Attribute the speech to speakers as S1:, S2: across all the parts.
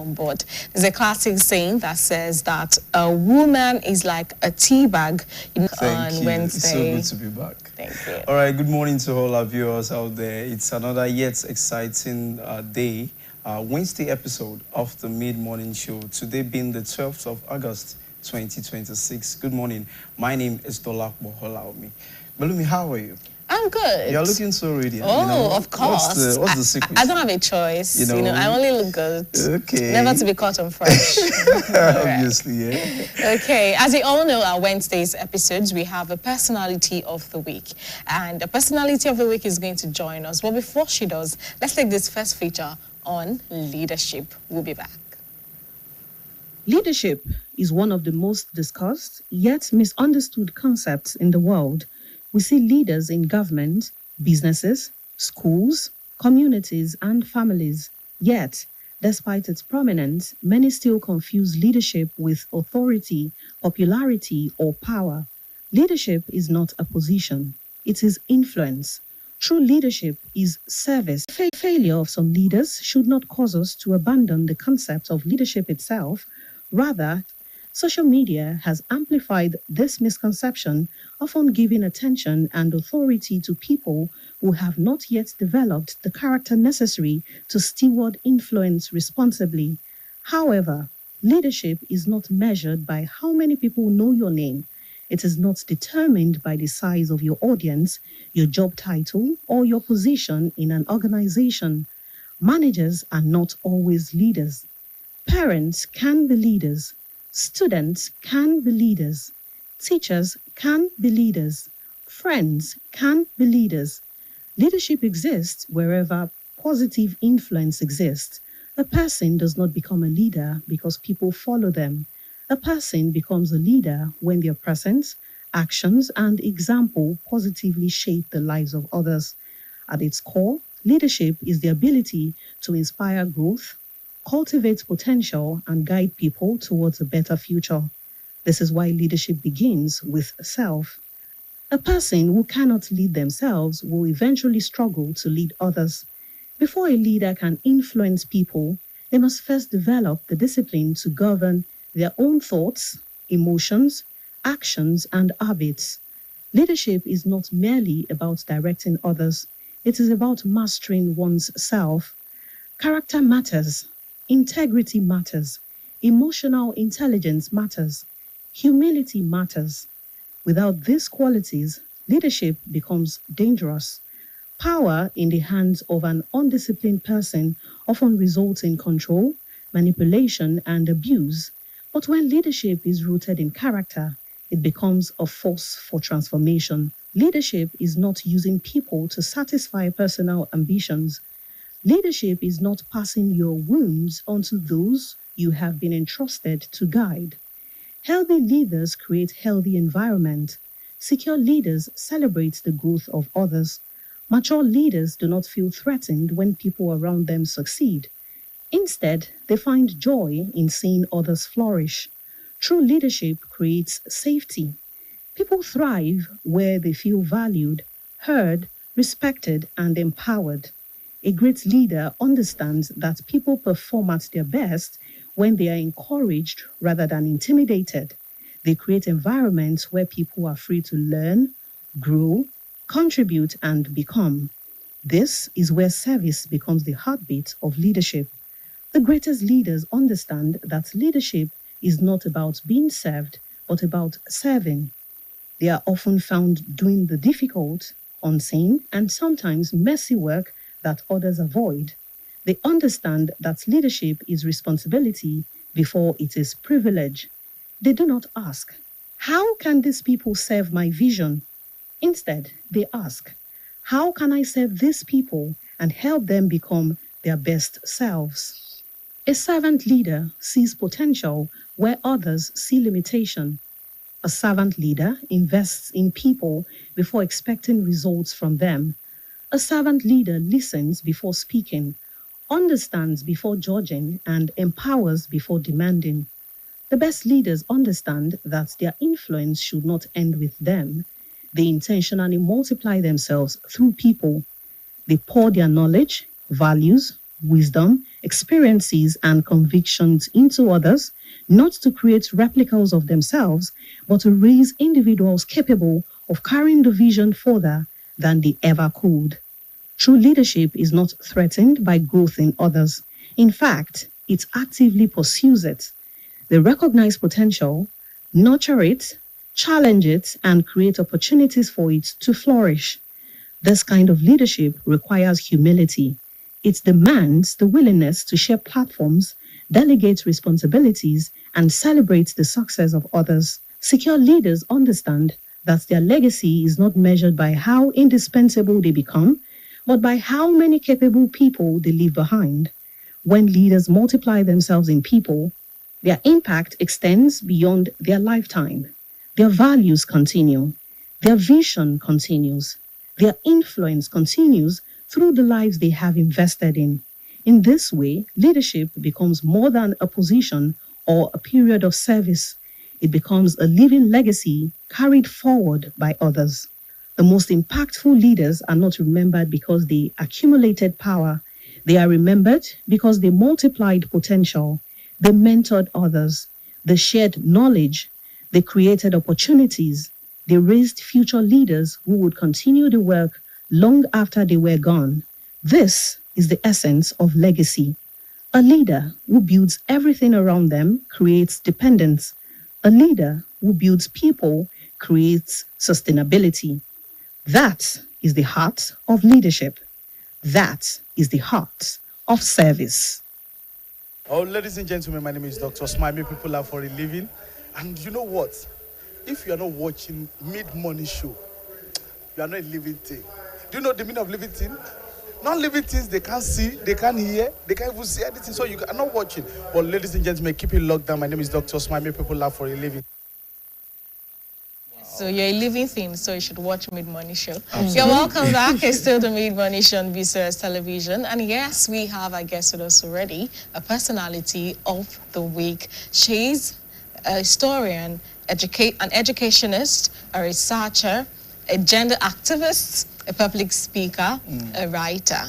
S1: on board. There's a classic saying that says that a woman is like a tea bag on Wednesday.
S2: It's so good to be back.
S1: Thank you.
S2: All right, good morning to all our viewers out there. It's another yet exciting day, Wednesday episode of the Mid-Morning Show. Today being the 12th of August, 2026. Good morning. My name is Dolakbo Holaomi. Balumi, how are you?
S1: I'm good.
S2: You're looking so radiant.
S1: Oh, of course.
S2: What's the secret?
S1: I don't have a choice. You know, I only look good.
S2: Okay.
S1: Never to be caught on fresh.
S2: Obviously, yeah.
S1: Okay. As you all know, our Wednesday's episodes, we have a personality of the week. And the personality of the week is going to join us. But before she does, let's take this first feature on leadership. We'll be back.
S3: Leadership is one of the most discussed yet misunderstood concepts in the world. We see leaders in government, businesses, schools, communities, and families. Yet, despite its prominence, many still confuse leadership with authority, popularity, or power. Leadership is not a position. It is influence. True leadership is service. Failure of some leaders should not cause us to abandon the concept of leadership itself. Rather, social media has amplified this misconception, often giving attention and authority to people who have not yet developed the character necessary to steward influence responsibly. However, leadership is not measured by how many people know your name. It is not determined by the size of your audience, your job title, or your position in an organization. Managers are not always leaders. Parents can be leaders. Students can be leaders. Teachers can be leaders. Friends can be leaders. Leadership exists wherever positive influence exists. A person does not become a leader because people follow them. A person becomes a leader when their presence, actions, and example positively shape the lives of others. At its core, leadership is the ability to inspire growth, cultivate potential, and guide people towards a better future. This is why leadership begins with self. A person who cannot lead themselves will eventually struggle to lead others. Before a leader can influence people, they must first develop the discipline to govern their own thoughts, emotions, actions, and habits. Leadership is not merely about directing others. It is about mastering one's self. Character matters. Integrity matters. Emotional intelligence matters. Humility matters. Without these qualities, leadership becomes dangerous. Power in the hands of an undisciplined person often results in control, manipulation, and abuse. But when leadership is rooted in character, it becomes a force for transformation. Leadership is not using people to satisfy personal ambitions. Leadership is not passing your wounds onto those you have been entrusted to guide. Healthy leaders create healthy environment. Secure leaders celebrate the growth of others. Mature leaders do not feel threatened when people around them succeed. Instead, they find joy in seeing others flourish. True leadership creates safety. People thrive where they feel valued, heard, respected, and empowered. A great leader understands that people perform at their best when they are encouraged rather than intimidated. They create environments where people are free to learn, grow, contribute, and become. This is where service becomes the heartbeat of leadership. The greatest leaders understand that leadership is not about being served, but about serving. They are often found doing the difficult, unseen, and sometimes messy work that others avoid. They understand that leadership is responsibility before it is privilege. They do not ask, how can these people serve my vision? Instead, they ask, how can I serve these people and help them become their best selves? A servant leader sees potential where others see limitation. A servant leader invests in people before expecting results from them. A servant leader listens before speaking, understands before judging, and empowers before demanding. The best leaders understand that their influence should not end with them. They intentionally multiply themselves through people. They pour their knowledge, values, wisdom, experiences, and convictions into others, not to create replicas of themselves, but to raise individuals capable of carrying the vision further than they ever could. True leadership is not threatened by growth in others. In fact, it actively pursues it. They recognize potential, nurture it, challenge it, and create opportunities for it to flourish. This kind of leadership requires humility. It demands the willingness to share platforms, delegate responsibilities, and celebrate the success of others. Secure leaders understand that their legacy is not measured by how indispensable they become, but by how many capable people they leave behind. When leaders multiply themselves in people, their impact extends beyond their lifetime. Their values continue. Their vision continues. Their influence continues through the lives they have invested in. In this way, leadership becomes more than a position or a period of service. It becomes a living legacy carried forward by others. The most impactful leaders are not remembered because they accumulated power. They are remembered because they multiplied potential. They mentored others. They shared knowledge. They created opportunities. They raised future leaders who would continue the work long after they were gone. This is the essence of legacy. A leader who builds everything around them creates dependence. A leader who builds people creates sustainability. That is the heart of leadership. That is the heart of service.
S4: Oh, ladies and gentlemen, my name is Dr. Smile. People are for a living. And you know what? If you are not watching mid-morning show, you are not a living thing. Do you know the meaning of living thing? Non-living things, they can't see, they can't hear, they can't even see anything, so you are not watching. But ladies and gentlemen, keep it locked down. My name is Dr. Smile. People are for a living.
S1: So you're a living thing, so you should watch Mid-Morning Show. Absolutely. You're welcome back. It's still the Mid-Morning Show on BCOS Television. And yes, we have our guest with us already, a personality of the week. She's a historian, an educationist, a researcher, a gender activist, a public speaker, a writer.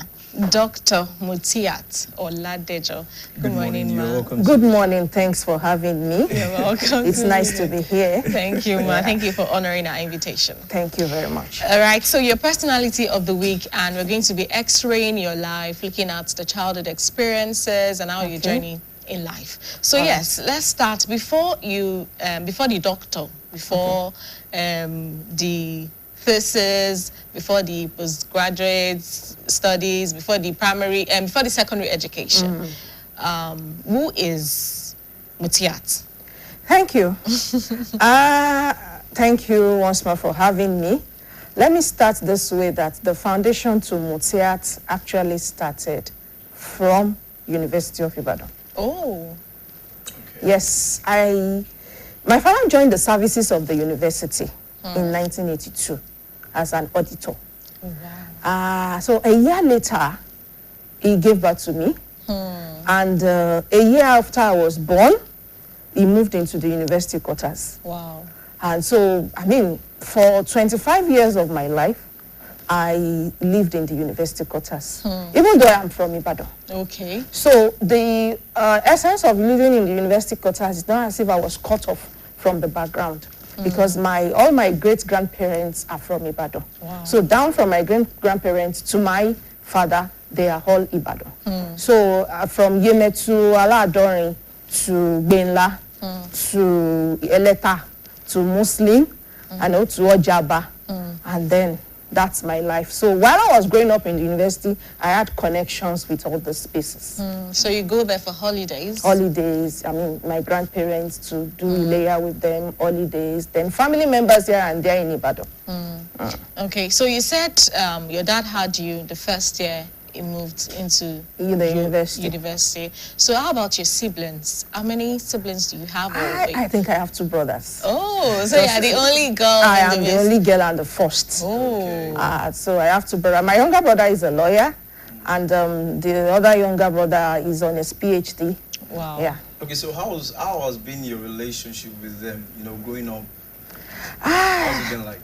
S1: Dr. Mutiat Oladejo. Good morning, ma.
S5: Good morning. Thanks for having me.
S1: You're welcome.
S5: It's nice to be here.
S1: Thank you, ma. Thank you for honoring our invitation.
S5: Thank you very much.
S1: All right, so your personality of the week, and we're going to be x-raying your life, looking at the childhood experiences and how you journey in life. So yes, let's start before the doctor, before the thesis, before the postgraduate studies, before the primary and before the secondary education. Who is Mutiat?
S5: Thank you. Thank you once more for having me. Let me start this way, that the foundation to Mutiat actually started from University of Ibadan.
S1: Oh.
S5: Okay. Yes, my father joined the services of the university in 1982 as an auditor.
S1: Oh, wow.
S5: So a year later, he gave birth to me. And a year after I was born, he moved into the university quarters.
S1: Wow.
S5: And so, I mean, for 25 years of my life, I lived in the university quarters, even though I'm from Ibadan.
S1: Okay.
S5: So the essence of living in the university quarters is not as if I was cut off from the background, because all my great-grandparents are from Ibadan.
S1: Wow.
S5: So down from my great-grandparents to my father, they are all Ibadan. So from Yeme to Aladorin, to Benla, to Eleta, to Muslim, and to Ojaba, and then that's my life. So while I was growing up in the university, I had connections with all the spaces.
S1: So you go there for holidays?
S5: Holidays, I mean, my grandparents, to do layer with them, holidays, then family members here and there in Ibadan.
S1: Okay, so you said your dad had you the first year he moved into
S5: the university.
S1: So how about your siblings? How many siblings do you have?
S5: I think I have 2 brothers.
S1: Oh, so you're the only girl.
S5: I am the only girl and the first.
S1: Oh.
S5: So I have 2 brothers. My younger brother is a lawyer, and the other younger brother is on his PhD.
S1: Wow.
S5: Yeah.
S2: Okay, so how has been your relationship with them, growing up? How's it been like?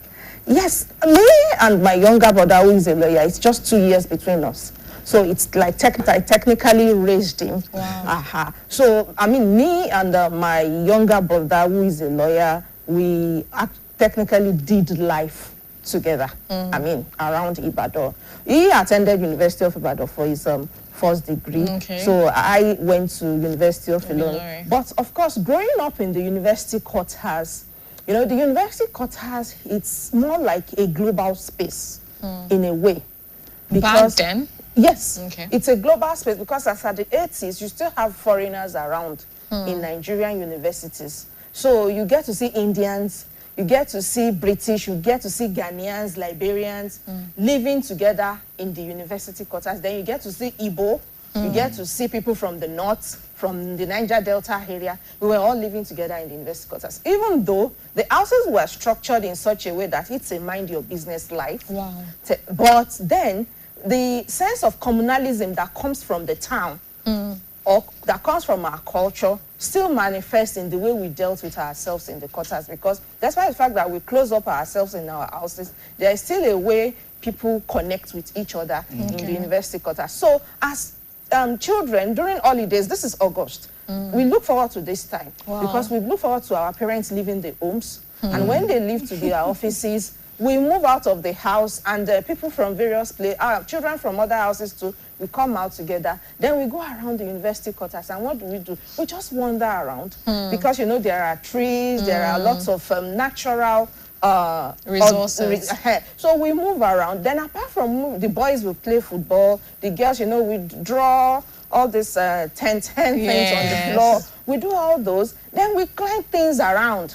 S5: Yes, me and my younger brother, who is a lawyer, it's just 2 years between us. So it's like I technically raised him.
S1: Wow.
S5: So, I mean, me and my younger brother, who is a lawyer, we technically did life together. I mean, around Ibadan. He attended University of Ibadan for his first degree.
S1: Okay.
S5: So I went to University of Ilorin.
S1: Ilorin.
S5: But of course, growing up in the university quarters, you know, the university quarters, it's more like a global space in a way.
S1: Back then?
S5: Yes,
S1: Okay.
S5: it's a global space because as at the 80s, you still have foreigners around in Nigerian universities. So you get to see Indians, you get to see British, you get to see Ghanaians, Liberians living together in the university quarters. Then you get to see Igbo, you get to see people from the north, from the Niger Delta area. We were all living together in the university quarters. Even though the houses were structured in such a way that it's a mind your business life.
S1: Wow.
S5: But then the sense of communalism that comes from the town or that comes from our culture still manifests in the way we dealt with ourselves in the quarters, because despite the fact that we close up ourselves in our houses, there is still a way people connect with each other in the university quarters. So as children, during holidays, this is August, we look forward to this time because we look forward to our parents leaving the homes. And when they leave to their offices, we move out of the house, and people from various places, children from other houses too, we come out together. Then we go around the university quarters, and what do? We just wander around because, you know, there are trees, there are lots of natural
S1: resources.
S5: So we move around. Then apart from the boys will play football, the girls, you know, we draw all these 10 things on the floor. We do all those. Then we climb things around.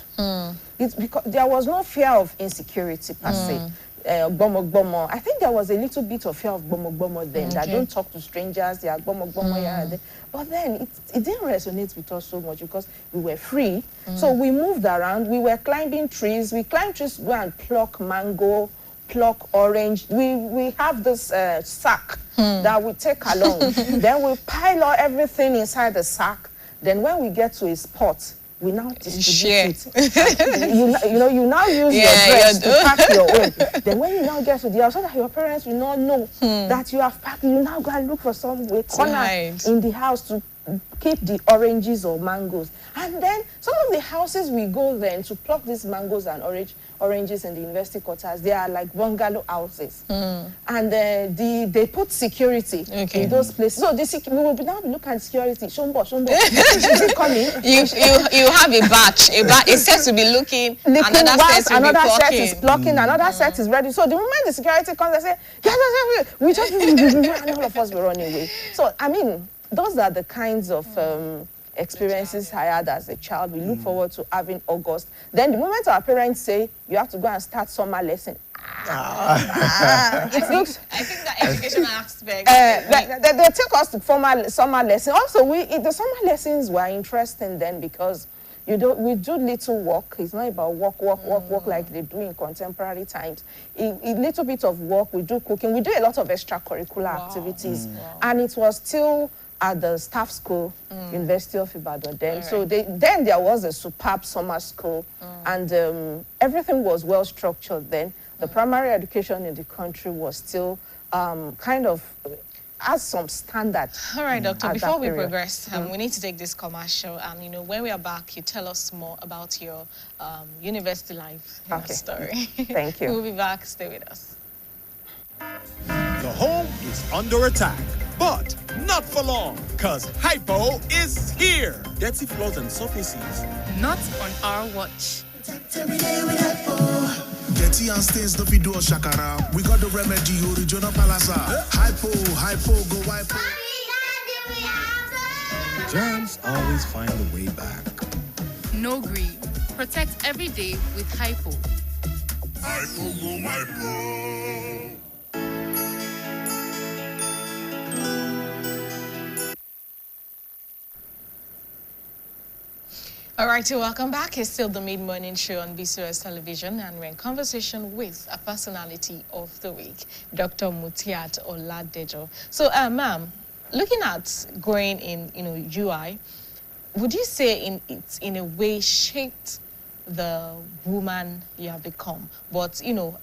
S5: It's because there was no fear of insecurity per se. Gbomo. I think there was a little bit of fear of gbomo then. That don't talk to strangers. They are gbomo. But then it didn't resonate with us so much because we were free. So we moved around. We were climbing trees. We climbed trees to go and pluck mango, pluck orange. We have this sack that we take along. Then we pile all everything inside the sack. Then when we get to a spot, we now distribute it. You now use your dress to pack your own. Then when you now get to the house, so that your parents will not know that you have packed, you now go and look for some corner in the house to keep the oranges or mangoes. And then some of the houses we go then to pluck these mangoes and oranges in the university quarters, they are like bungalow houses. And they put security in those places. So we will now look at security. Shombo. Is it coming?
S1: You have a batch. A set to be looking, another set
S5: is plucking, another set is ready. So the moment the security comes, they say, we just and all of us will run away. So I mean, those are the kinds of experiences I had as a child. We look forward to having August. Then the moment our parents say, you have to go and start summer lesson.
S1: I think that educational aspect.
S5: They take us to summer lesson. Also, the summer lessons were interesting then because we do little work. It's not about work like they do in contemporary times. A little bit of work, we do cooking. We do a lot of extracurricular activities. And it was still at the staff school, University of Ibadan then. So then there was a superb summer school, and everything was well structured then. The primary education in the country was still kind of has some standard.
S1: All right, Doctor, before we progress, we need to take this commercial. You know, when we are back, you tell us more about your university life story.
S5: Thank you.
S1: We'll be back. Stay with us.
S6: The home is under attack, but not for long, because Hypo is here. Dirty floors and surfaces.
S7: Not on our watch.
S8: Dirty and stains no fit do us shakara. We got the remedy, original palasa. Hypo, go hypo.
S6: Germs always find a way back.
S7: No greed. Protect every day with Hypo.
S8: Hypo, go hypo.
S1: All right, so welcome back. It's still the mid-morning show on BCOS television, and we're in conversation with a personality of the week, Dr. Mutiat Oladejo. So, ma'am, looking at growing in, UI, would you say it's in a way shaped the woman you have become? But, you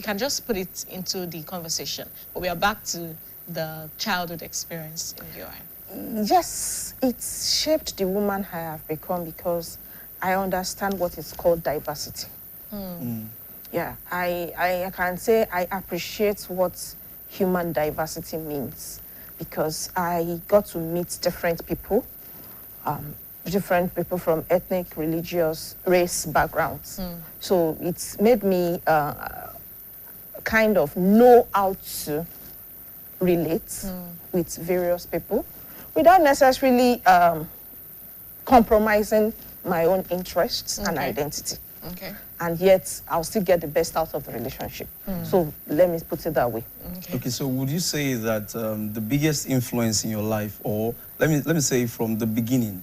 S1: can just put it into the conversation. But we are back to the childhood experience in UI?
S5: Yes, it's shaped the woman I have become because I understand what is called diversity. Yeah, I can say I appreciate what human diversity means because I got to meet different people from ethnic, religious, race backgrounds. So it's made me kind of know how to relate with various people without necessarily compromising my own interests and identity.
S1: Okay.
S5: And yet, I'll still get the best out of the relationship. So let me put it that way.
S2: Okay, so would you say that the biggest influence in your life, or let me say from the beginning,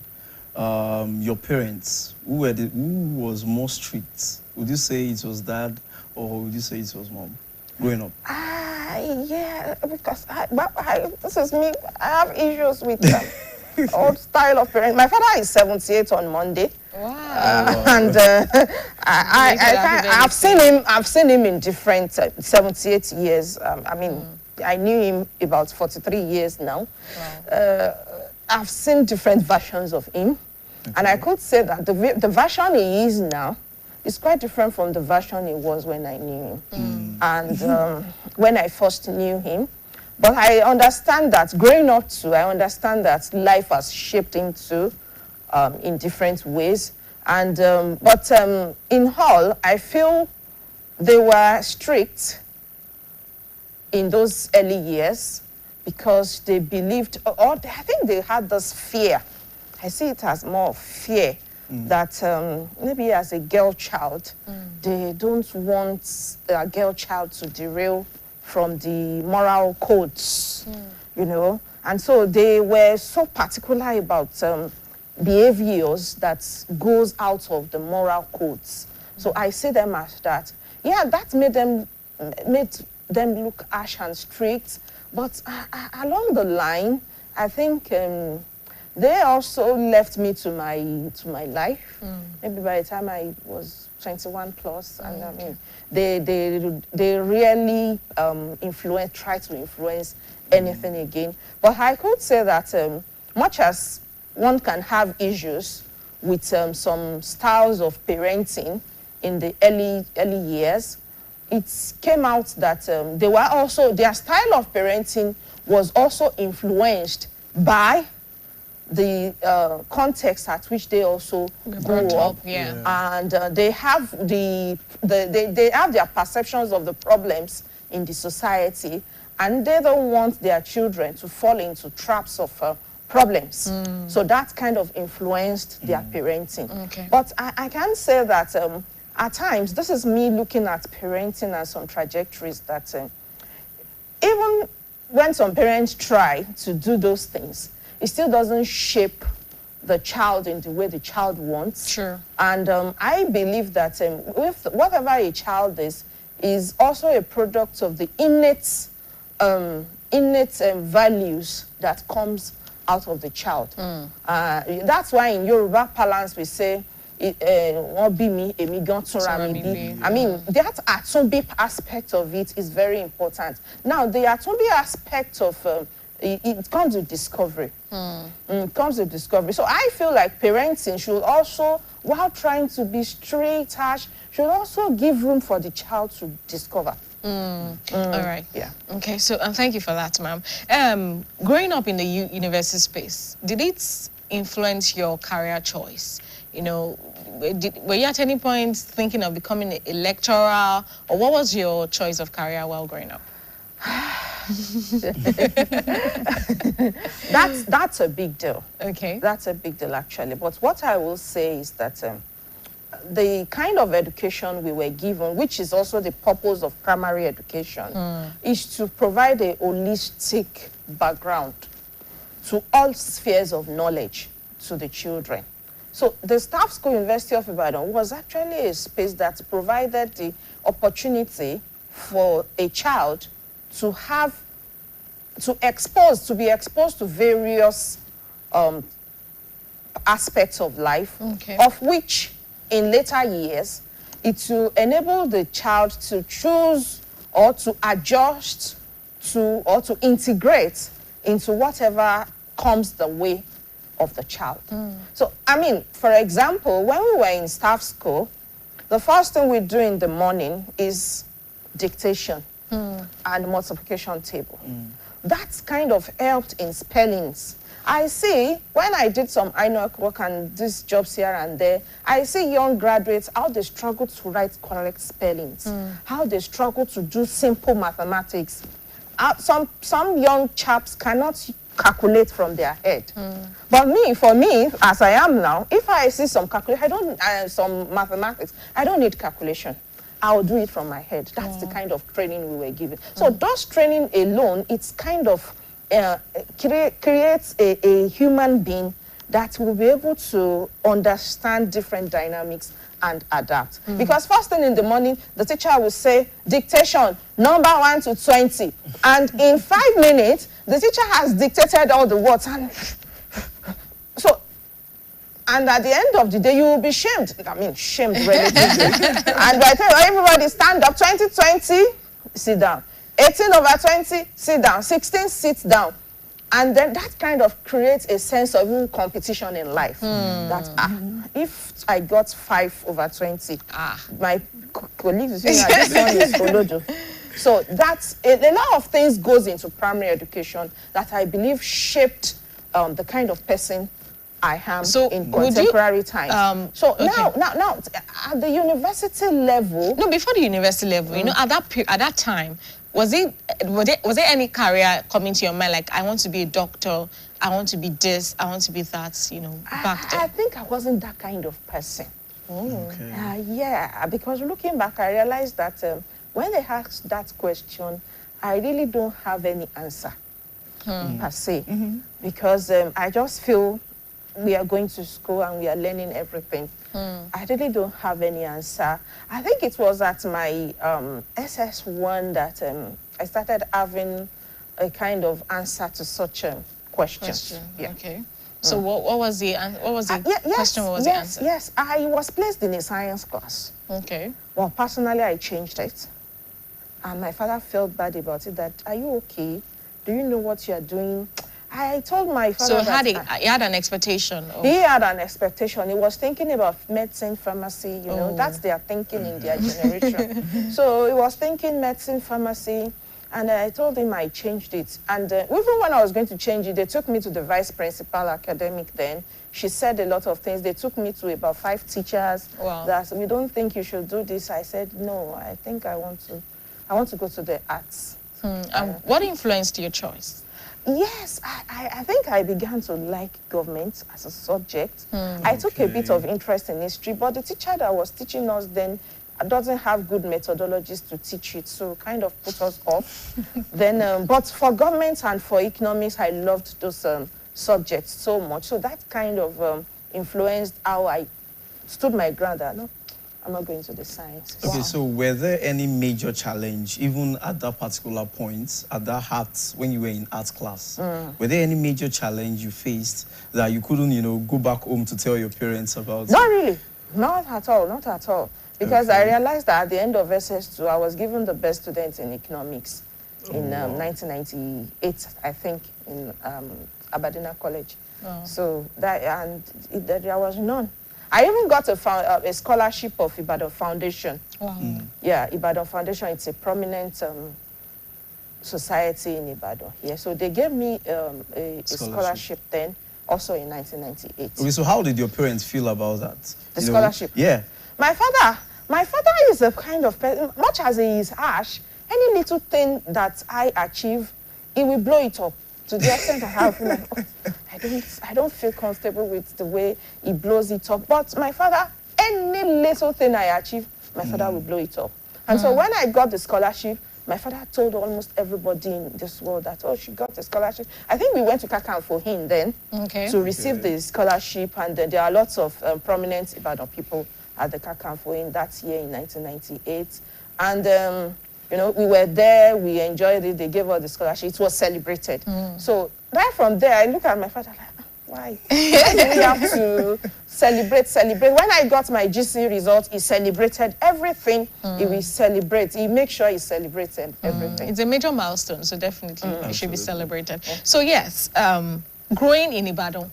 S2: your parents, who was more strict? Would you say it was dad, or would you say it was mom, growing up?
S5: Yeah, because this is me. I have issues with old style of parents. My father is 78 on Monday.
S1: Wow.
S5: And I've seen him in different 78 years. I mean, I knew him about 43 years now.
S1: Wow.
S5: I've seen different versions of him, and I could say that the version he is now is quite different from the version he was when I knew him. And when I first knew him, but I understand that growing up too, I understand that life has shaped him too in different ways. And but in all, I feel they were strict in those early years because they believed, or I think they had this fear. I see it as more fear that maybe as a girl child, they don't want a girl child to derail from the moral codes, you know. And so they were so particular about behaviors that goes out of the moral codes. So I see them as that. Yeah, that made them look harsh and strict. But along the line, I think they also left me to my life. Maybe by the time I was 21 plus, and I mean, they really tried to influence anything again. But I could say that much as one can have issues with some styles of parenting in the early years, it came out that their style of parenting was also influenced by the context at which they also grew up. And they have they have their perceptions of the problems in the society, and they don't want their children to fall into traps of problems. So that kind of influenced their parenting. But I can say that at times, this is me looking at parenting and some trajectories that even when some parents try to do those things, it still doesn't shape the child in the way the child wants.
S1: Sure.
S5: And I believe that with whatever a child is also a product of the innate values that comes out of the child. That's why in Yoruba parlance we say, I mean, that Atumbi aspect of it is very important. Now, the Atumbi aspect of it comes with discovery. It comes with discovery. So I feel like parenting should also, while trying to be straight, harsh, should also give room for the child to discover.
S1: All right.
S5: Yeah.
S1: Okay, so thank you for that, ma'am. Growing up in the university space, did it influence your career choice? You know, were you at any point thinking of becoming a lecturer, or what was your choice of career while growing up?
S5: That's a big deal.
S1: Okay.
S5: That's a big deal, actually. But what I will say is that the kind of education we were given, which is also the purpose of primary education, is to provide a holistic background to all spheres of knowledge to the children. So the Staff School University of Ibadan was actually a space that provided the opportunity for a child to be exposed to various aspects of life, of which in later years, it will enable the child to choose or to adjust to or to integrate into whatever comes the way of the child. So, I mean, for example, when we were in staff school, the first thing we do in the morning is dictation and multiplication table. That's kind of helped in spellings. I see, when I did some INOC work and these jobs here and there, I see young graduates, how they struggle to write correct spellings, how they struggle to do simple mathematics. Some young chaps cannot calculate from their head. But for me, as I am now, if I see some calculation, some mathematics, I don't need calculation. I'll do it from my head. That's the kind of training we were given. So those training alone, it's kind of creates a human being that will be able to understand different dynamics and adapt. Because first thing in the morning, the teacher will say, dictation, number 1 to 20. And in 5 minutes, the teacher has dictated all the words. And at the end of the day, you will be shamed. I mean, shamed relatively. And by the time everybody stand up, 20, sit down. 18/20, sit down. 16, sit down. And then that kind of creates a sense of competition in life. That if I got 5/20, my colleagues will say, this one is Olojo. So that's a lot of things goes into primary education that I believe shaped the kind of person I am in contemporary times. Now at the university level.
S1: No, before the university level, you know, at that time, was there any career coming to your mind, like, I want to be a doctor, I want to be this, I want to be that, you know, back then?
S5: I think I wasn't that kind of person.
S2: Okay.
S5: Yeah, because looking back, I realized that when they asked that question, I really don't have any answer per se. Because I just feel we are going to school and we are learning everything. I really don't have any answer. I think it was at my SS1 that I started having a kind of answer to such a question. Yeah.
S1: Okay. So what was the question? What was the answer?
S5: Yes, I was placed in a science class.
S1: Okay.
S5: Well, personally, I changed it. And my father felt bad about it, that, are you okay? Do you know what you are doing? I told my father
S1: he had an expectation.
S5: He had an expectation. He was thinking about medicine, pharmacy, you know. That's their thinking in their generation. So he was thinking medicine, pharmacy, and I told him I changed it. And even when I was going to change it, they took me to the vice principal academic then. She said a lot of things. They took me to about 5 teachers.
S1: Wow.
S5: That, we don't think you should do this. I said, no, I think I want to go to the arts.
S1: What influenced your choice?
S5: Yes, I think I began to like government as a subject. I took a bit of interest in history, but the teacher that was teaching us then doesn't have good methodologies to teach it, so kind of put us off. Then, but for government and for economics, I loved those subjects so much. So that kind of influenced how I stood my ground. No, I'm not going to the science.
S2: Okay, so were there any major challenge, even at that particular point, at that when you were in art class? Were there any major challenge you faced that you couldn't, you know, go back home to tell your parents about?
S5: Not really. Not at all. Not at all. Because I realized that at the end of SS2, I was given the best student in economics in 1998, I think, in Aberdeen College. So there was none. I even got a scholarship of Ibadan Foundation.
S1: Wow.
S5: Yeah, Ibadan Foundation, it's a prominent society in Ibadan. Yeah, so they gave me a scholarship then, also in 1998.
S2: Okay, so how did your parents feel about that?
S5: The scholarship?
S2: Yeah.
S5: My father is a kind of person, much as he is harsh, any little thing that I achieve, he will blow it up. To the extent I have, I don't feel comfortable with the way he blows it up. But my father, any little thing I achieve, my father will blow it up. And so when I got the scholarship, my father told almost everybody in this world that, oh, she got the scholarship. I think we went to Kakan for him then to receive the scholarship. And then there are lots of prominent Ibadan people at the Kakan for him that year in 1998. And you know, we were there, we enjoyed it, they gave us the scholarship, it was celebrated. So right from there, I look at my father like, why? Why do we have to celebrate. When I got my GC result, he celebrated everything. He will celebrate. He makes sure he celebrated everything.
S1: It's a major milestone, so definitely it should be celebrated. So yes, growing in Ibadan,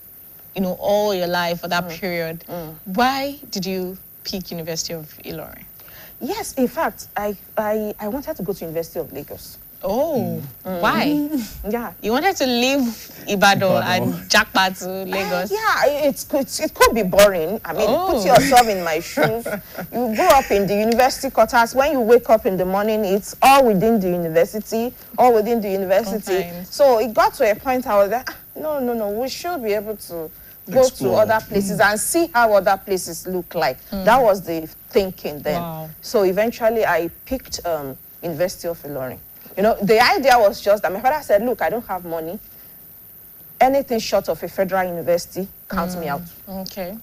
S1: all your life for that period, why did you pick University of Ilorin?
S5: Yes, in fact, I wanted to go to University of Lagos.
S1: Oh, why?
S5: Yeah.
S1: You wanted to leave Ibadan and jackpot to Lagos?
S5: Yeah, it could be boring. I mean, put yourself in my shoes. You grew up in the university quarters. When you wake up in the morning, it's all within the university,
S1: Okay.
S5: So it got to a point I was like, no, we should be able to go
S2: Explore.
S5: to other places and see how other places look like. That was the thinking then.
S1: Wow.
S5: So eventually I picked University of Ilorin. The idea was just that my father said, look, I don't have money. Anything short of a federal university, count me out.
S1: Okay.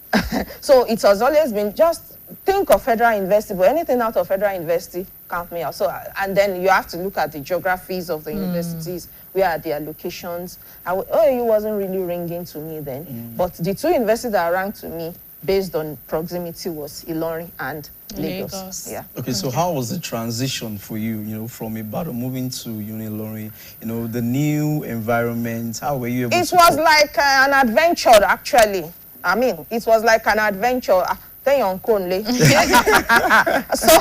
S5: So it has always been just think of federal university, but anything out of federal university, count me out. So, and then you have to look at the geographies of the universities, where are their locations. OAU wasn't really ringing to me then, but the two universities that rang to me based on proximity was Ilorin and Lagos. Yeah.
S2: Okay, so how was the transition for you, from Ibadan moving to Ilorin, the new environment? How were you able
S5: It
S2: to
S5: was
S2: cope?
S5: like an adventure, actually. I mean, it was like an adventure. So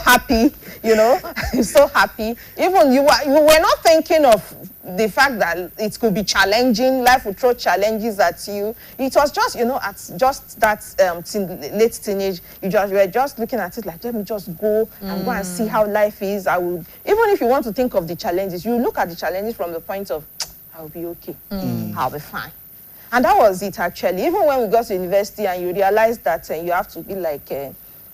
S5: happy, so happy. Even you were not thinking of the fact that it could be challenging. Life would throw challenges at you. It was just, at just that late teenage, you were just looking at it like, let me just go and see how life is. Even if you want to think of the challenges, you look at the challenges from the point of, I'll be okay, I'll be fine. And that was it, actually. Even when we got to university and you realize that you have to be like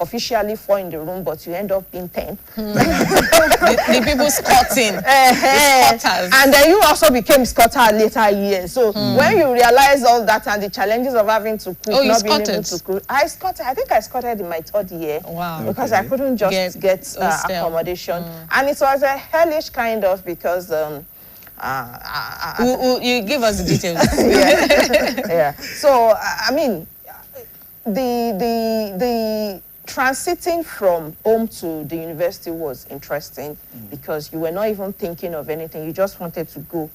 S5: officially 4 in the room, but you end up being 10.
S1: the people squatting. The squatters.
S5: And then you also became squatter later years. So when you realize all that and the challenges of having to cook,
S1: you
S5: not being able
S1: squatted?
S5: to cook. I think I squatted in my 3rd year.
S1: Wow.
S5: Because I couldn't just get
S1: hostel.
S5: accommodation. And it was a hellish kind of because...
S1: you give us the details.
S5: yeah. So I mean, the transiting from home to the university was interesting because you were not even thinking of anything. You just wanted to go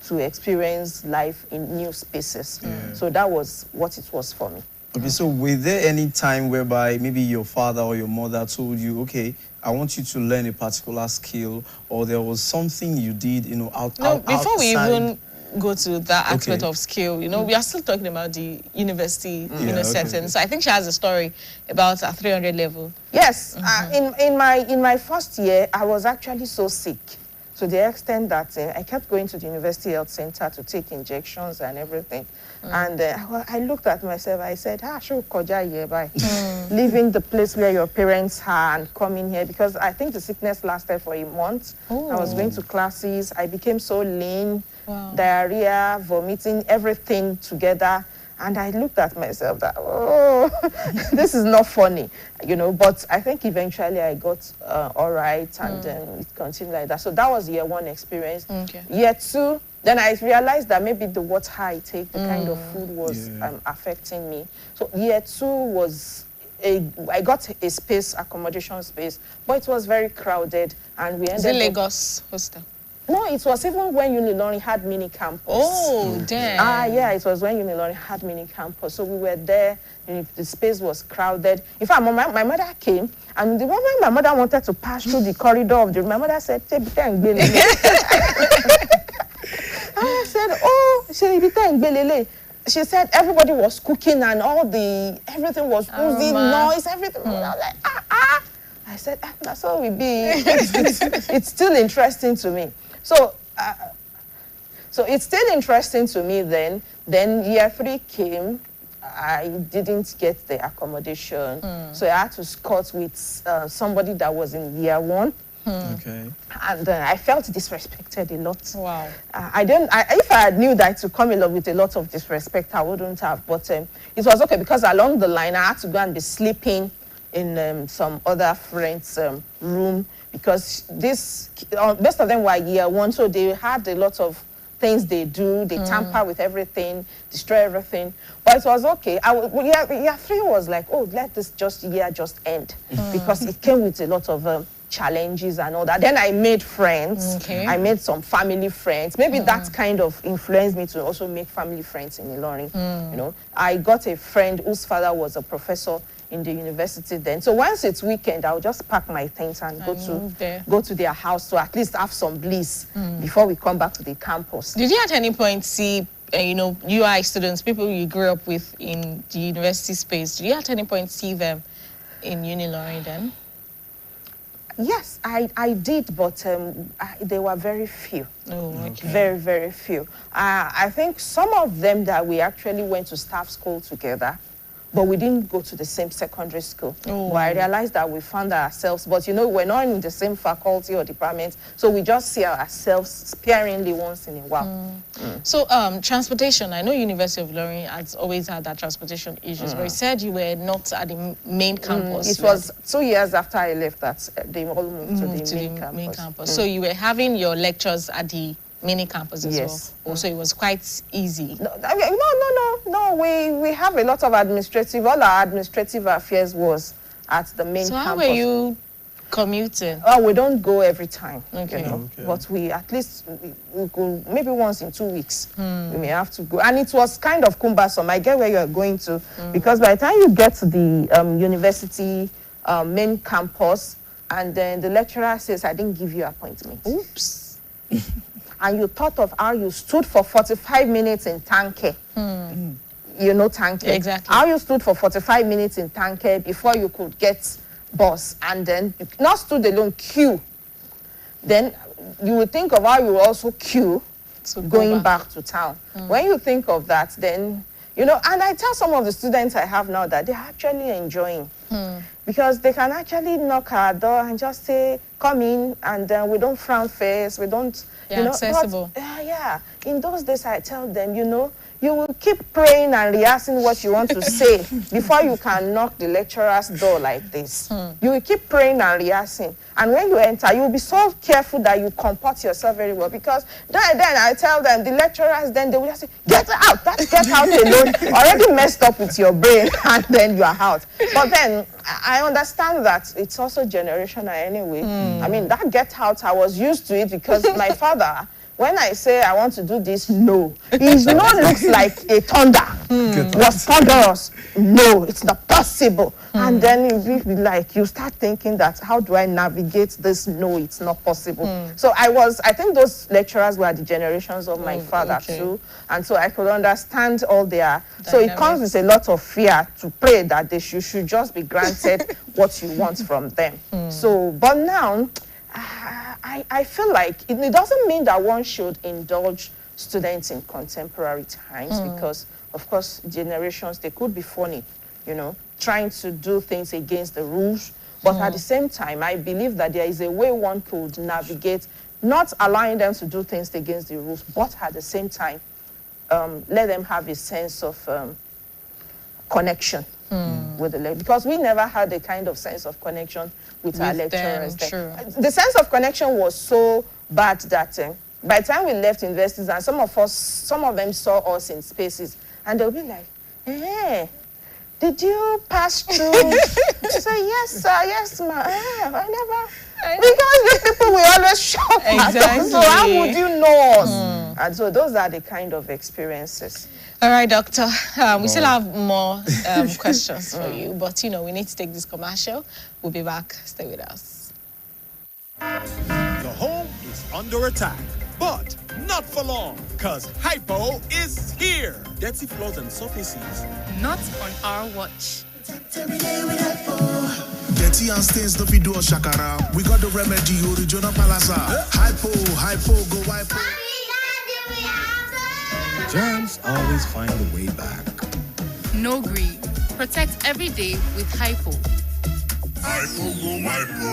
S5: to experience life in new spaces. So that was what it was for me.
S2: Okay, so were there any time whereby maybe your father or your mother told you, okay, I want you to learn a particular skill, or there was something you did,
S1: Before we
S2: outside?
S1: even go to that aspect of skill, we are still talking about the university, setting. So I think she has a story about a 300 level.
S5: Yes, in my first year, I was actually so sick. To the extent that I kept going to the University Health Center to take injections and everything. And I looked at myself, I said, sure, leaving the place where your parents are and coming here, because I think the sickness lasted for a month. I was going to classes, I became so lean, diarrhea, vomiting, everything together. And I looked at myself that, this is not funny, but I think eventually I got all right, and it continued like that. So that was year 1 experience.
S1: Okay.
S5: Year 2, then I realized that maybe the water I take, the kind of food was affecting me. So year 2 was, I got a space, accommodation space, but it was very crowded, and we ended up...
S1: Lagos hostel?
S5: No, it was even when Unilorin had mini campus.
S1: Oh, damn.
S5: Yeah, it was when Unilorin had mini campus. So we were there, the space was crowded. In fact, my mother came, and the moment my mother wanted to pass through the corridor of the room, my mother said, I said, she said everybody was cooking and everything was moving, noise, everything. I was like, I said, that's all we be. It's still interesting to me. So it's still interesting to me then. Then year 3 came. I didn't get the accommodation. So I had to scout with somebody that was in year 1.
S2: Okay.
S5: And I felt disrespected a lot.
S1: Wow.
S5: If I knew that to come along with a lot of disrespect, I wouldn't have. But it was okay because along the line, I had to go and be sleeping in some other friends' room because most of them were year 1, so they had a lot of things they do. They tamper with everything, destroy everything. But it was okay. Year 3 was like, oh, let this year just end. Because it came with a lot of challenges and all that. Then I made friends.
S1: Okay.
S5: I made some family friends. Maybe that kind of influenced me to also make family friends in Ilorin. You know, I got a friend whose father was a professor in the university then. So once it's weekend, I'll just pack my things and go to their house to at least have some bliss before we come back to the campus.
S1: Did you at any point see, you know, UI students, people you grew up with in the university space, did you at any point see them in Unilorin then?
S5: Yes, I did, but they were very few.
S1: Oh, okay.
S5: Very, very few. I think some of them that we actually went to staff school together, but we didn't go to the same secondary school.
S1: Oh.
S5: But I realized that we found ourselves, but you know, we're not in the same faculty or department, so we just see ourselves sparingly once in a while.
S1: So transportation, I know University of Ilorin has always had that transportation issues, but you said you were not at the main campus.
S5: It was 2 years after I left that they all moved to the main campus.
S1: So you were having your lectures at the mini campus as
S5: Yes.
S1: well. So it was quite easy.
S5: No, we have a lot of all our administrative affairs was at the main
S1: So
S5: campus.
S1: how were you commuting?
S5: Oh, we don't go every time,
S1: Okay.
S5: you know, but we at least we go maybe once in 2 weeks. We may have to go, and it was kind of cumbersome. I get where you are going to, because by the time you get to the university main campus, and then the lecturer says, "I didn't give you appointment."
S1: Oops.
S5: And you thought of how you stood for 45 minutes in Tanke. You know Tanke?
S1: Exactly.
S5: How you stood for 45 minutes in Tanke before you could get bus, and then you not stood alone, queue. Then you would think of how you will also queue
S1: So
S5: going back to town. When you think of that, then, you know, and I tell some of the students I have now that they're actually enjoying. Because they can actually knock our door and just say, come in, and then we don't frown face, we don't,
S1: Yeah,
S5: you know.
S1: accessible.
S5: But, yeah, in those days I tell them, you know, you will keep praying and rehearsing what you want to say before you can knock the lecturer's door like this. You will keep praying and rehearsing. And when you enter, you will be so careful that you comport yourself very well. Because then I tell them, the lecturers, then they will just say, get out, that get out alone already messed up with your brain, and then you are out. But then I understand that it's also generational anyway. I mean, that get out, I was used to it because my father, when I say I want to do this, no. His no looks like a thunder. Was thunderous. No, it's not possible. And then you be like, you start thinking that, how do I navigate this? No, it's not possible. So I think those lecturers were the generations of my father too. And so I could understand all their, so it comes with a lot of fear to pray that they should just be granted what you want from them. So, but now, I feel like it doesn't mean that one should indulge students in contemporary times because, of course, generations, they could be funny, you know, trying to do things against the rules. But at the same time, I believe that there is a way one could navigate, not allowing them to do things against the rules, but at the same time, let them have a sense of connection with the lecturer. Because we never had a kind of sense of connection with our lecturers. The sense of connection was so bad that by the time we left universities, and some of them saw us in spaces, and they'll be like, hey, did you pass through? I say, yes, sir, yes, ma'am. I never. Because these people will always shout at us, so how would you know us? And so those are the kind of experiences.
S1: All right, Doctor. We still have more questions for you, but, you know, we need to take this commercial. We'll be back. Stay with us.
S6: The home is under attack, but not for long, because Hypo is here. Dirty floors and surfaces.
S7: Not on our watch.
S8: Dirty and stains no fit do us shakara. We got the remedy, original palasa. Hypo, go hypo.
S6: Germs always find a way back.
S7: No greed. Protect every day with Hypo.
S8: Hypo, go hypo.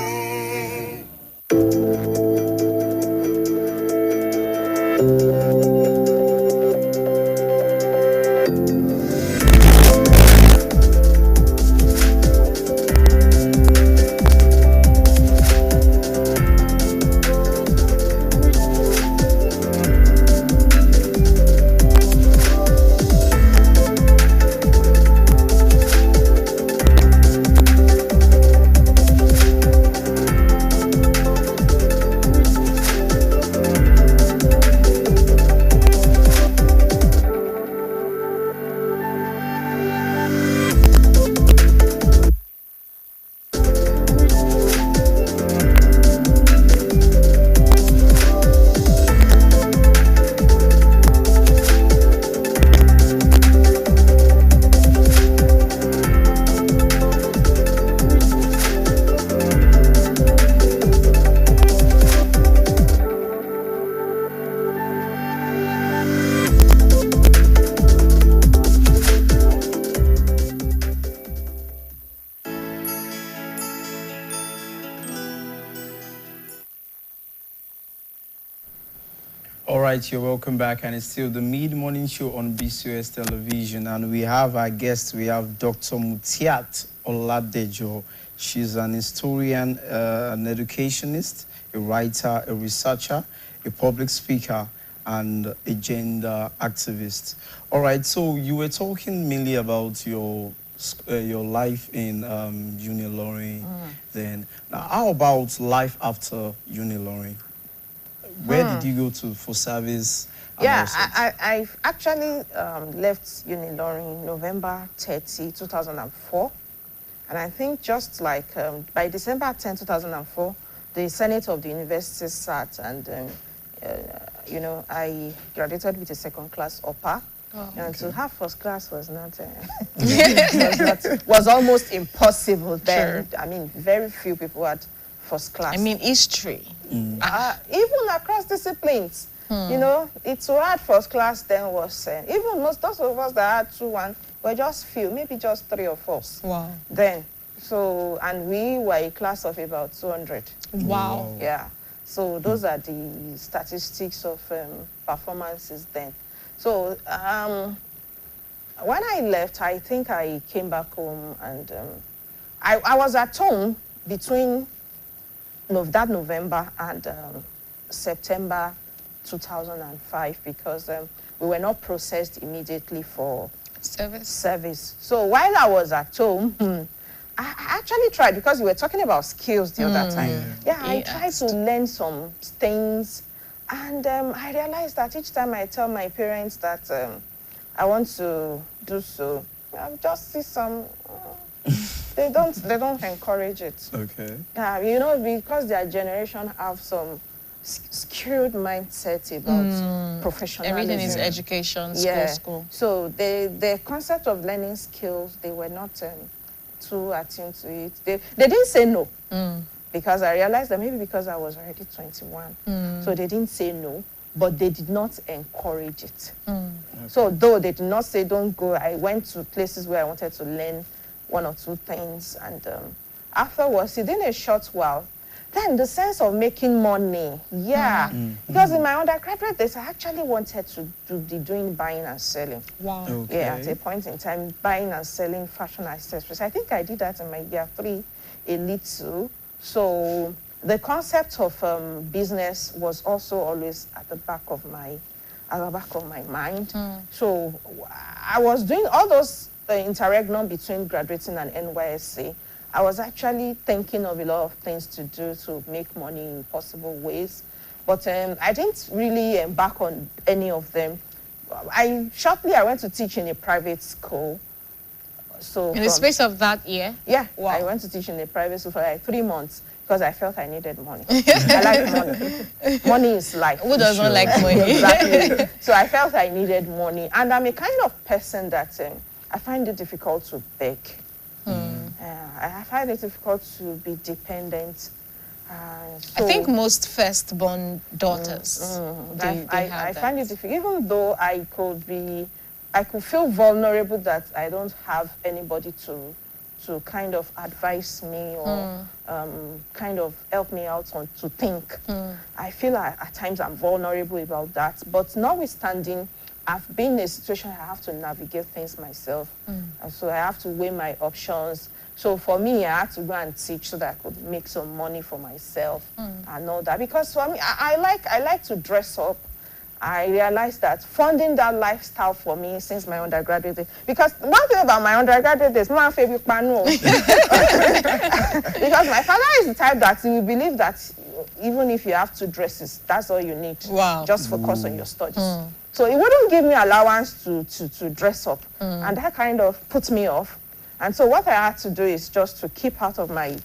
S2: right, you're welcome back, and it's still the mid-morning show on BCOS television, and we have our guest. We have Dr. Mutiat Oladejo. She's an historian, an educationist, a writer, a researcher, a public speaker, and a gender activist. All right, so you were talking mainly about your life in Unilorin. Then, now, how about life after Unilorin? Where did you go to for service?
S5: Yeah, I actually left Unilorin November 30, 2004. And I think just like by December 10, 2004, the Senate of the university sat, and you know, I graduated with a second class upper. And to have first class was not, was almost impossible then. Sure. I mean, very few people had first class.
S1: I mean, history.
S5: Even across disciplines, you know, it's hard first class then was, even those of us that had 2-1 were just few, maybe just 3 of us.
S1: Wow.
S5: Then, so, and we were a class of about 200.
S1: Wow.
S5: Yeah. So those are the statistics of performances then. So when I left, I think I came back home, and I was at home between that November and September 2005, because we were not processed immediately for service. So while I was at home, I actually tried, because we were talking about skills the other time. Yeah, I tried to learn some things, and I realized that each time I tell my parents that I want to do so, I just see some. They don't encourage it.
S2: Okay.
S5: Yeah, you know, because their generation have some skewed mindset about professionalism.
S1: Everything is education, school.
S5: So the concept of learning skills, they were not too attuned to it. They didn't say no, because I realized that maybe because I was already 21, so they didn't say no, but they did not encourage it. Okay. So though they did not say don't go, I went to places where I wanted to learn 1 or 2 things, and afterwards, within a short while, then the sense of making money, because in my undergraduate days, I actually wanted to be doing buying and selling.
S1: Wow.
S2: Okay.
S5: Yeah, at a point in time, buying and selling fashion accessories. I think I did that in my year 3 a little. So the concept of business was also always at the back of my mind. So I was doing all those interregnum between graduating and NYSC. I was actually thinking of a lot of things to do to make money in possible ways, but I didn't really embark on any of them. Shortly I went to teach in a private school. So
S1: in the space of that year?
S5: Yeah, wow. I went to teach in a private school for like 3 months because I felt I needed money. I like money. Money is life.
S1: Who doesn't like money?
S5: Exactly. So I felt I needed money, and I'm a kind of person that I find it difficult to beg. I find it difficult to be dependent. So
S1: I think most firstborn daughters,
S5: I find it difficult, even though I could feel vulnerable that I don't have anybody to kind of advise me or kind of help me out to think. I feel at times I'm vulnerable about that, but notwithstanding, I've been in a situation I have to navigate things myself. And so I have to weigh my options. So for me, I had to go and teach so that I could make some money for myself and all that. Because for me, I like to dress up. I realized that funding that lifestyle for me since my undergraduate days, because one thing about my undergraduate days, my favorite pano. Because my father is the type that he will believe that even if you have 2 dresses, that's all you need.
S1: Wow.
S5: Just focus on your studies. So it wouldn't give me allowance to dress up. And that kind of put me off. And so what I had to do is just to keep out of my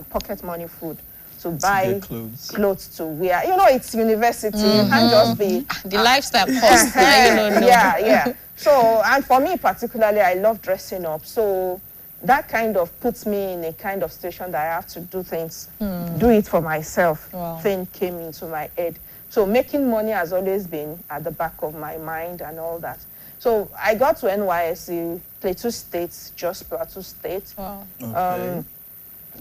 S5: pocket money food to buy clothes to wear. You know, it's university. You can't just be...
S1: The lifestyle cost.
S5: Yeah. So, and for me particularly, I love dressing up. So that kind of puts me in a kind of situation that I have to do things, do it for myself. Thing came into my head. So making money has always been at the back of my mind and all that. So I got to NYSC, Plateau State, just Plateau State.
S1: Wow.
S2: Okay.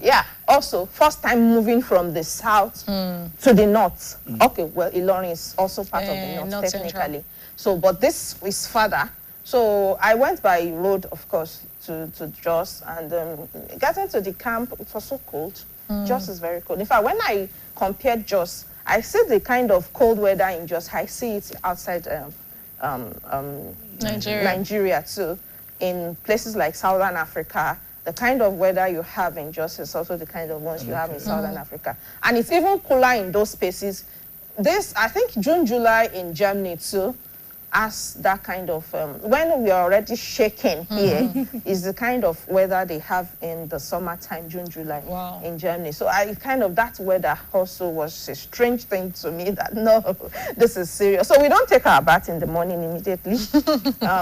S5: Yeah, also, first time moving from the south to the north. Okay, well, Ilorin is also part of the north, technically.
S1: Central.
S5: So, but this is further. So, I went by road, of course, to Jos, and getting to the camp, it was so cold. Jos is very cold. In fact, when I compared Jos, I see the kind of cold weather in Jos. I see it outside Nigeria too. In places like Southern Africa, the kind of weather you have in Jos is also the kind of ones you have in Southern Africa. And it's even cooler in those spaces. This, I think, June, July in Germany too, as that kind of, when we are already shaking here, is the kind of weather they have in the summertime, June, July in Germany. So that weather also was a strange thing to me that, no, this is serious. So we don't take our bath in the morning immediately.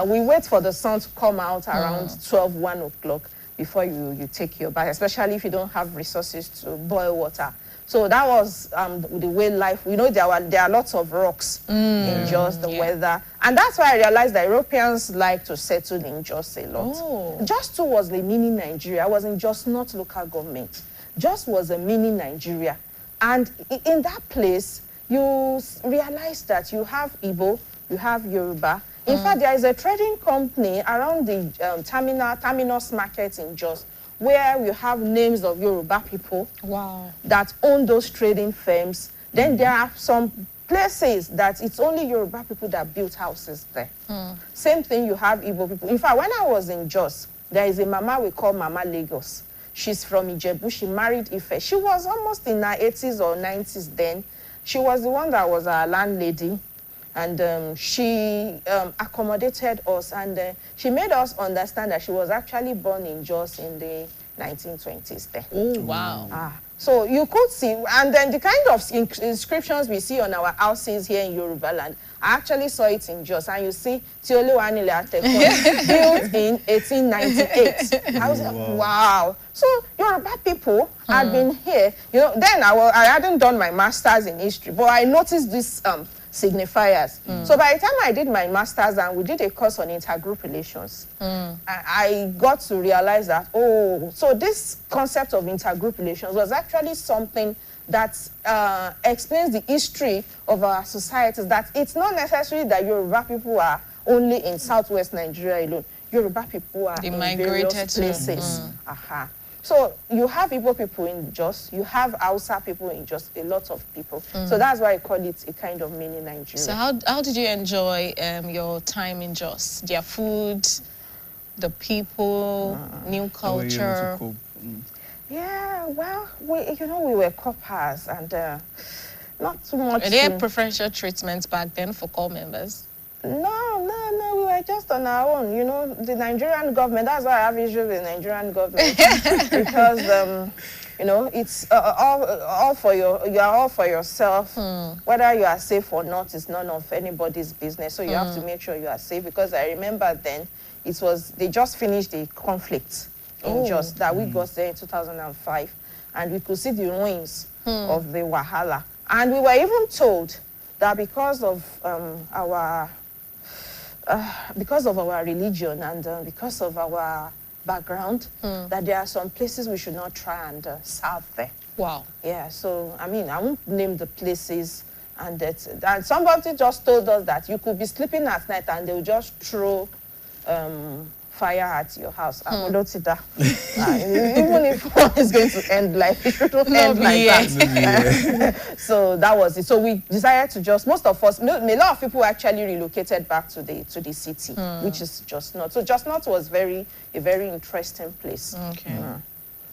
S5: We wait for the sun to come out around 12, 1 o'clock before you take your bath, especially if you don't have resources to boil water. So that was the way life, there are lots of rocks in Jos, the weather. And that's why I realized that Europeans like to settle in Jos a lot. Jos too was the mini Nigeria. I was in Jos, not local government. Jos was a mini Nigeria. And in that place, you realize that you have Igbo, you have Yoruba. In fact, there is a trading company around the terminus market in Jos, where you have names of Yoruba people that own those trading firms. Then there are some places that it's only Yoruba people that built houses there. Same thing, you have Igbo people. In fact, when I was in Jos, there is a mama we call Mama Lagos. She's from Ijebu. She married Ife. She was almost in her 80s or 90s then. She was the one that was our landlady. And she accommodated us, and she made us understand that she was actually born in Jos in the 1920s there.
S1: Oh, wow.
S5: So you could see, and then the kind of inscriptions we see on our houses here in Yoruba land, I actually saw it in Jos, and you see Tiolu Anile Atekon, built in 1898. I was like, wow. So Yoruba people had been here. Then I hadn't done my master's in history, but I noticed this signifiers. So by the time I did my master's and we did a course on intergroup relations, I got to realize that, so this concept of intergroup relations was actually something that explains the history of our societies, that it's not necessary that Yoruba people are only in southwest Nigeria alone. Yoruba people are in various places. So you have Igbo people in Jos, you have Hausa people in Jos, a lot of people. So that's why I call it a kind of mini Nigeria.
S1: So how did you enjoy your time in Jos? Their food, the people, new culture?
S5: Yeah, well, we were coppers, and not too much.
S1: Were there preferential treatments back then for corps members?
S5: No, we were just on our own. The Nigerian government, that's why I have issues with the Nigerian government. Because, it's all for you are all for yourself. Whether you are safe or not is none of anybody's business. So you have to make sure you are safe, because I remember then, they just finished the conflict in Jos that we got there in 2005. And we could see the ruins of the Wahala. And we were even told that because of our religion and because of our background, that there are some places we should not try and serve there.
S1: Wow.
S5: Yeah, so, I won't name the places, and somebody just told us that you could be sleeping at night and they'll just throw fire at your house. Even if one is going to end life, it shouldn't end like that. So that was it. So we decided to most of us, a lot of people actually relocated back to the city, which is Jos North. So Jos North was a very interesting place.
S1: Okay.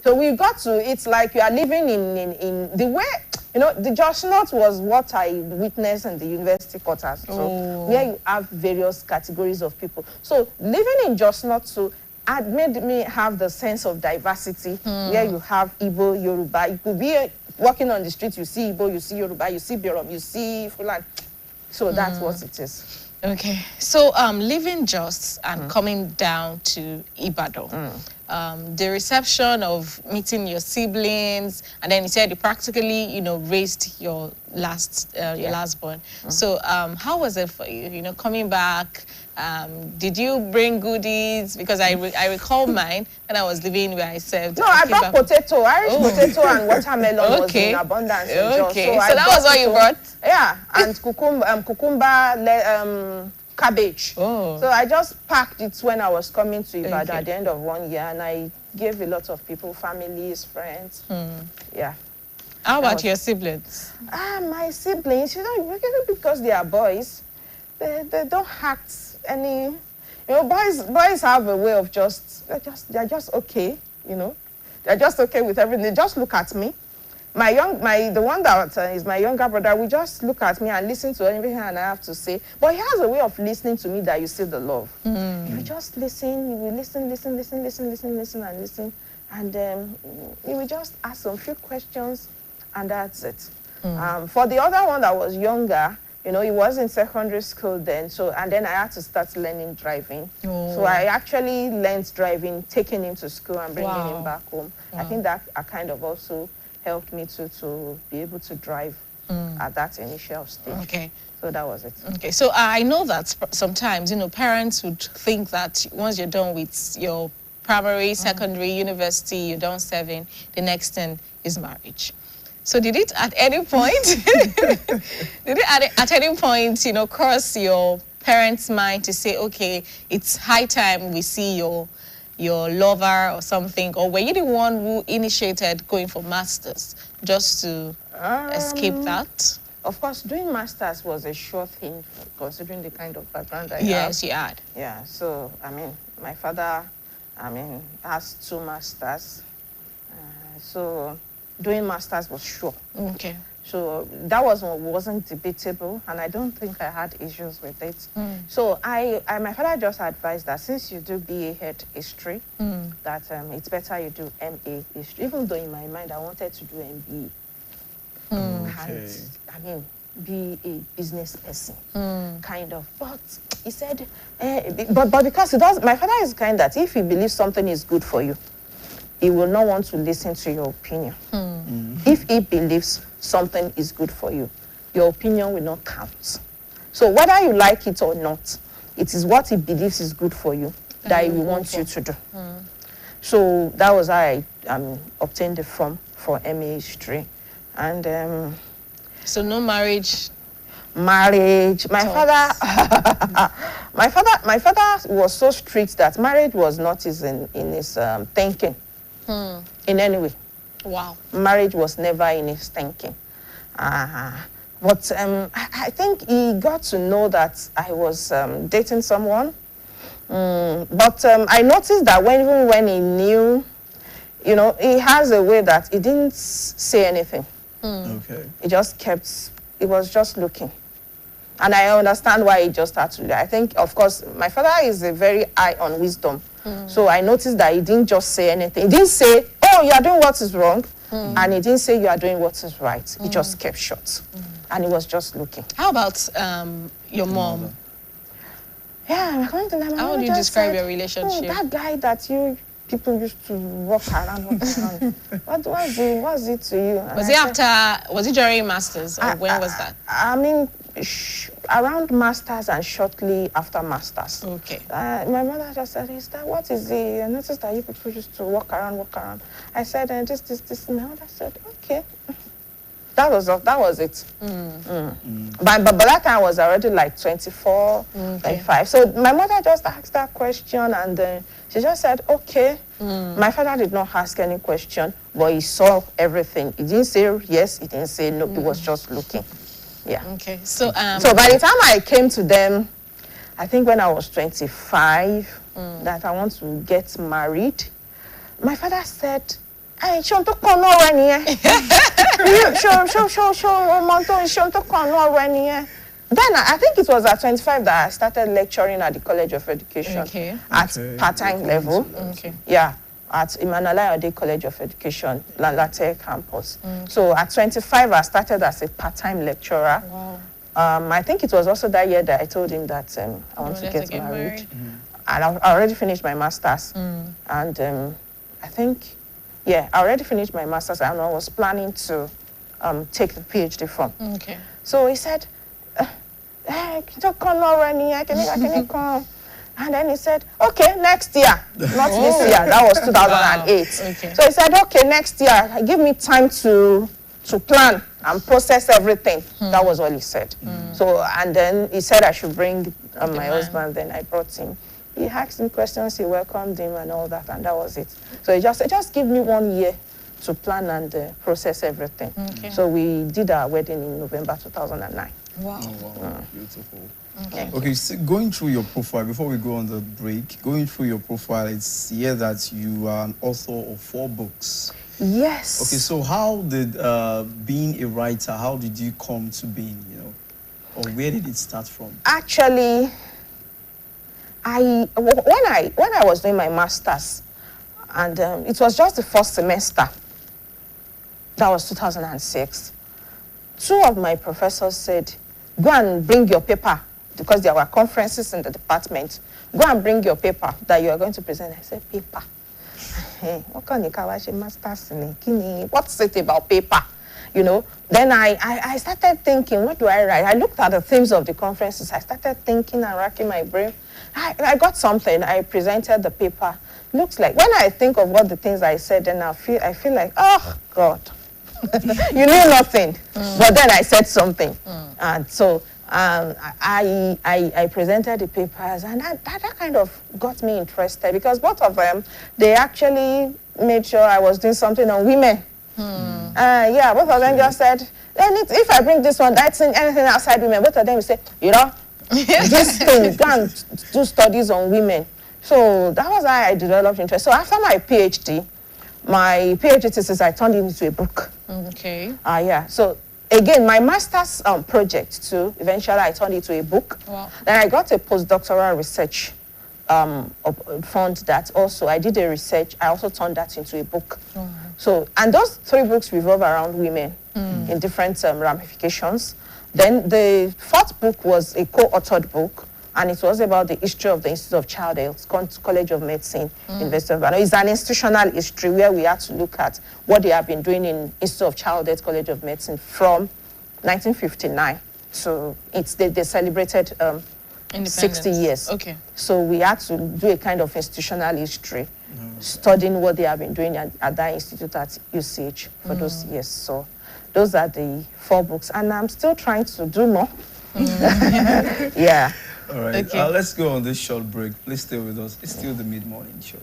S5: So we got to, it's like you are living in the way, the Jos North was what I witnessed in the university quarters. So where you have various categories of people. So living in Jos North too had made me have the sense of diversity, where you have Igbo, Yoruba. You could be walking on the street, you see Igbo, you see Yoruba, you see Birom, you see Fulan. So that's what it is.
S1: Okay, so leaving Jos and coming down to Ibadan, the reception of meeting your siblings, and then you said you practically, raised your last born. So how was it for you? Coming back, did you bring goodies? Because I recall mine when I was living where I served.
S5: No, I brought potato. Irish potato and watermelon was
S1: Okay.
S5: in abundance.
S1: Okay,
S5: So
S1: so that was what you brought?
S5: Yeah, and cucumber, cabbage.
S1: Oh.
S5: So I just packed it when I was coming to Ibadan
S1: Okay.
S5: at the end of 1 year, and I gave a lot of people, families, friends. Yeah.
S1: How about your siblings?
S5: My siblings, because they are boys, they don't act any. Boys have a way of they're just okay. They're just okay with everything. They just look at me. The one that is my younger brother, we just look at me and listen to everything and I have to say. But he has a way of listening to me that you see the love. You just listen, you will listen, and you will just ask some few questions, and that's it. For the other one that was younger, he was in secondary school then, and then I had to start learning driving. So I actually learned driving, taking him to school and bringing him back home. I think that kind of also helped me to be able to drive at that initial stage.
S1: Okay.
S5: So that was it.
S1: Okay, so I know that sometimes, parents would think that once you're done with your primary, secondary, university, you're done serving, the next thing is marriage. So did it at any point, cross your parents' mind to say, okay, it's high time we see your lover or something? Or were you the one who initiated going for masters just to escape that?
S5: Of course, doing masters was a sure thing, considering the kind of background I have.
S1: Yes, you had.
S5: Yeah, so, my father, has 2 masters. So doing masters was sure.
S1: Okay.
S5: So that wasn't debatable, and I don't think I had issues with it. So my father just advised that since you do BA Head History, that it's better you do MA History, even though in my mind I wanted to do MBA.
S2: Okay.
S5: And, be a business person, kind of. But he said, but because my father is kind that if he believes something is good for you, he will not want to listen to your opinion. If he believes something is good for you, your opinion will not count. So whether you like it or not, it is what he believes is good for you that he will want you to do. So that was how I obtained the form for MA History. And
S1: so no marriage?
S5: Marriage. My father was so strict that marriage was not in his thinking in any way.
S1: Wow.
S5: Marriage was never in his thinking. But I think he got to know that I was dating someone. But I noticed that even when he knew, he has a way that he didn't say anything.
S2: Okay.
S5: He was just looking. And I understand why he just had to. I think, of course, my father is a very high on wisdom. So I noticed that he didn't just say anything. He didn't say, oh, you are doing what is wrong. And he didn't say you are doing what is right. He just kept short. And he was just looking.
S1: How about your mom?
S5: Yeah, according to them,
S1: how would you describe your relationship?
S5: Oh, that guy that people used to walk around. What was it to you? And
S1: was it during masters, or when was that?
S5: Around masters and shortly after masters.
S1: Okay.
S5: My mother just said, what is it? I noticed that you people used to walk around. I said, this. My mother said, okay. That was it. But by that time I was already like 24, 25. So my mother just asked that question, and she just said, okay. My father did not ask any question, but he saw everything. He didn't say yes, he didn't say no, he was just looking. Yeah.
S1: Okay. So
S5: by the time I came to them, I think when I was 25, that I want to get married, my father said, hey, then I think it was at 25 that I started lecturing at the College of Education at part-time level. Yeah, at Emmanuel College of Education, Latte campus. So at 25, I started as a part-time lecturer.
S1: Wow.
S5: I think it was also that year that I told him that I want to get married. I already finished my master's, and I think, yeah, I already finished my master's, and I was planning to take the PhD form.
S1: Okay.
S5: So he said, hey, don't come already, I can come. And then he said, okay, next year, not this year, that was 2008.
S1: Wow. Okay.
S5: So he said, okay, next year, give me time to plan and process everything. That was what he said. So, and then he said I should bring my husband, then I brought him. He asked him questions, he welcomed him and all that, and that was it. So he just said, just give me 1 year to plan and process everything.
S1: Okay.
S5: So we did our wedding in November 2009.
S1: Wow.
S2: Oh, wow. Beautiful.
S1: Okay.
S2: Okay, so going through your profile, before we go on the break, going through your profile, it's here that you are an author of 4 books.
S5: Yes.
S2: Okay, so how did being a writer, how did you come to being, or where did it start from?
S5: Actually, when I was doing my master's, and it was just the first semester, that was 2006, 2 of my professors said, go and bring your paper, because there were conferences in the department. Go and bring your paper that you are going to present. I said, paper? What can you master's in? What's it about paper? Then I started thinking, what do I write? I looked at the themes of the conferences. I started thinking and racking my brain. I got something. I presented the paper. Looks like, when I think of what the things I said, then I feel like, oh, God. You knew nothing. But then I said something. And so I presented the papers, and that kind of got me interested, because both of them, they actually made sure I was doing something on women. Yeah, both of them just said, if I bring this one, that's in anything outside women. Both of them say, this thing, go and do studies on women. So that was how I developed interest. So after my PhD thesis, I turned it into a book.
S1: Okay.
S5: Yeah. So again, my master's project too, eventually I turned it to a book.
S1: Wow.
S5: Then I got a postdoctoral research fund that also, I did a research, I also turned that into a book. So, and those 3 books revolve around women in different ramifications. Then the 4th book was a co-authored book, and it was about the history of the Institute of Child Health, College of Medicine, University of Ibadan. It's an institutional history where we had to look at what they have been doing in Institute of Child Health, College of Medicine from 1959 to they celebrated 60 years.
S1: Okay.
S5: So we had to do a kind of institutional history, studying what they have been doing at that institute at UCH for those years. So those are the 4 books, and I'm still trying to do more. Yeah.
S2: All right,
S1: Okay.
S2: Let's go on this short break. Please stay with us. It's still the mid-morning show.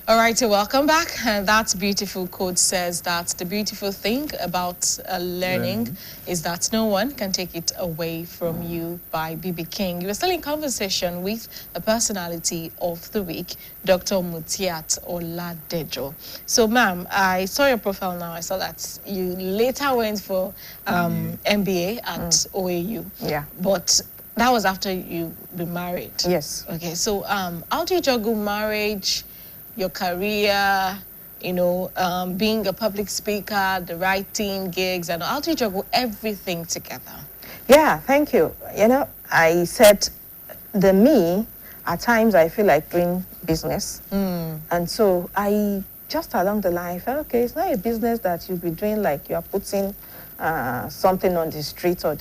S1: All right, so welcome back. And that beautiful quote says that the beautiful thing about learning is that no one can take it away from you, by B.B. King. You were still in conversation with a personality of the week, Dr. Mutiat Oladejo. So, ma'am, I saw your profile now. I saw that you later went for MBA at OAU.
S5: Yeah.
S1: But that was after you were married.
S5: Yes.
S1: Okay, so how do you juggle marriage, your career, being a public speaker, the writing gigs, and how do you juggle everything together?
S5: Yeah, thank you. I said the me at times I feel like doing business. And so I just along the line, I felt, okay, it's not a business that you'll be doing like you are putting something on the street or the